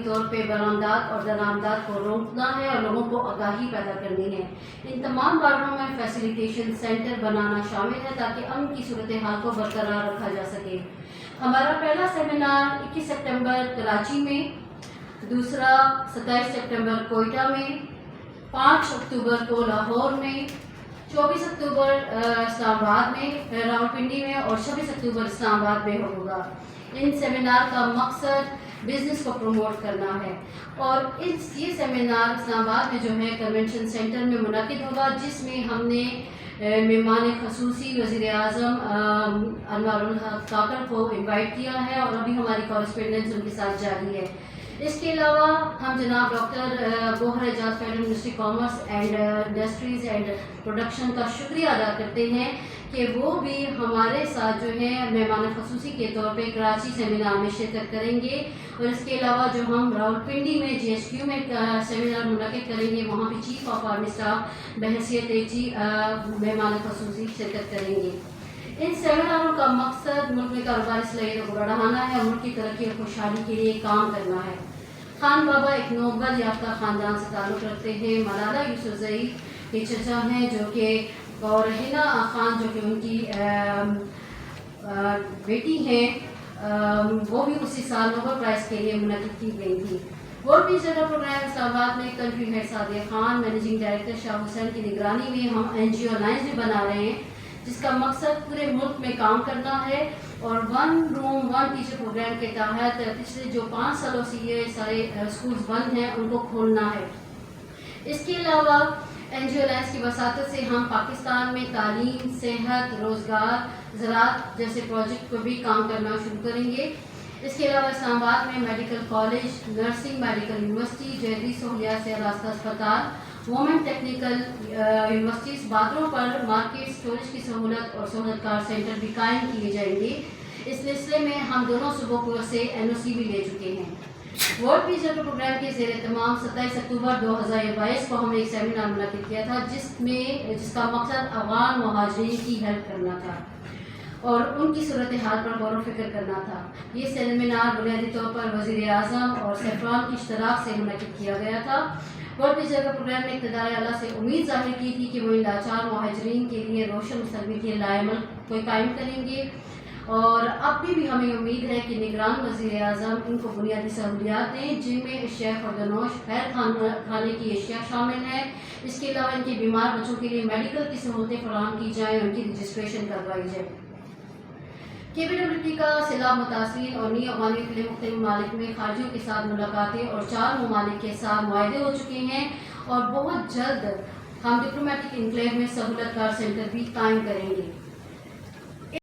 طور پہ برآمدات اور درآمدات کو روکنا ہے اور لوگوں کو آگاہی پیدا کرنی ہے۔ ان تمام باروں میں فیسیلیٹیشن سینٹر بنانا شامل ہے تاکہ امن کی صورتحال کو برقرار رکھا جا سکے۔ ہمارا پہلا سیمینار 21 سپٹمبر کراچی میں، دوسرا 27 سپٹمبر کوئٹہ میں، 5 اکتوبر کو لاہور میں، 24 اکتوبر اسلام آباد میں، راولپنڈی میں اور 26 اکتوبر اسلام آباد میں ہوگا۔ ان سیمینار کا مقصد بزنس کو پروموٹ کرنا ہے اور یہ سیمینار اسلام آباد میں جو ہے کنونشن سینٹر میں منعقد ہوگا، جس میں ہم نے مہمان خصوصی وزیر اعظم انوار الحق کاکڑ کو انوائٹ کیا ہے اور ابھی ہماری کورسپونڈنس ان کے ساتھ جاری ہے۔ اس کے علاوہ ہم جناب doctor Gohar Ejaz federal ministry commerce and industries and production کا شکریہ ادا کرتے ہیں کہ وہ بھی ہمارے ساتھ جو ہے مہمان خصوصی کے طور پہ کراچی سیمینار میں شرکت کریں گے، اور اس کے علاوہ جو ہم راولپنڈی میں GSQ میں سیمینار منعقد کریں گے وہاں بھی چیف آف آرمی اسٹاف بحیثیت مہمان خصوصی شرکت کریں گے۔ ان سیمیناروں کا مقصد ملک میں کاروباری صلاحیتوں کو بڑھانا ہے اور ملک کی ترقی اور خوشحالی کے لیے کام کرنا ہے۔ خان بابا ایک نوبل یافتہ خاندان سے تعلق رکھتے ہیں۔ ملالہ یوسفزئی کے چچا ہیں جو کہ اور حنا خان جو کہ ان کی بیٹی ہیں، وہ بھی اسی سال نوبل پرائز کے لیے منعقد کی گئی تھی۔ World peace general programme Islamabad میں country head Saadia Khan, managing director Shah Hussain کی نگرانی میں ہم NGO الائنس بھی بنا رہے ہیں، جس کا مقصد پورے ملک میں کام کرنا ہے اور 1 روم 1 ٹیچر پروگرام کے تحت پچھلے جو 5 سالوں سے یہ سارے اسکولز بند ہیں ان کو کھولنا ہے۔ اس کے علاوہ NGO الائنس کی وساطت سے ہم پاکستان میں تعلیم، صحت، روزگار، زراعت جیسے پروجیکٹ کو بھی کام کرنا شروع کریں گے۔ اس کے علاوہ اسلام آباد میں medical college, nursing medical university, جہری سہولیات سے راستہ اسپتال، وومن ٹیکنیکل یونیورسٹیز، باتروں پر مارکیٹ، اسٹوریج کی سہولت اور سہولت کار سینٹر بھی قائم کیے جائیں گے۔ اس سلسلے میں ہم دونوں صوبوں کو سے NOC بھی لے چکے ہیں۔ ورلڈ پیس جنرل پروگرام کے زیر اہتمام 27 اکتوبر 2022 کو ہم نے ایک سیمینار منعقد کیا تھا جس کا مقصد افغان مہاجرین کی ہیلپ کرنا تھا اور ان کی صورتحال پر غور و فکر کرنا تھا۔ یہ سیمینار بنیادی طور پر وزیر اعظم اور سیفران کی اشتراک سے منعقد کیا گیا تھا۔ ورلڈ پیس جنرل پروگرام نے اقتدار اعلیٰ سے امید ظاہر کی تھی کہ وہ ان لاچار مہاجرین کے لیے روشن مستقبل کے لائحہ کو قائم کریں گے، اور اب بھی ہمیں امید ہے کہ نگران وزیر اعظم ان کو بنیادی سہولیات دیں، جن میں اشیاء خوردونوش، خیر کھانے کی اشیاء شامل ہیں۔ اس کے علاوہ ان کے بیمار بچوں کے لیے میڈیکل کی سہولتیں فراہم کی جائیں اور ان کی رجسٹریشن کروائی جائے۔ KBWT کا سیلاب متاثرین اور نئی عوامی کے لیے مختلف ممالک میں خارجیوں کے ساتھ ملاقاتیں اور 4 ممالک کے ساتھ معاہدے ہو چکے ہیں، اور بہت جلد ہم ڈپلومیٹک انکلیو میں سہولت کار سینٹر بھی قائم کریں گے۔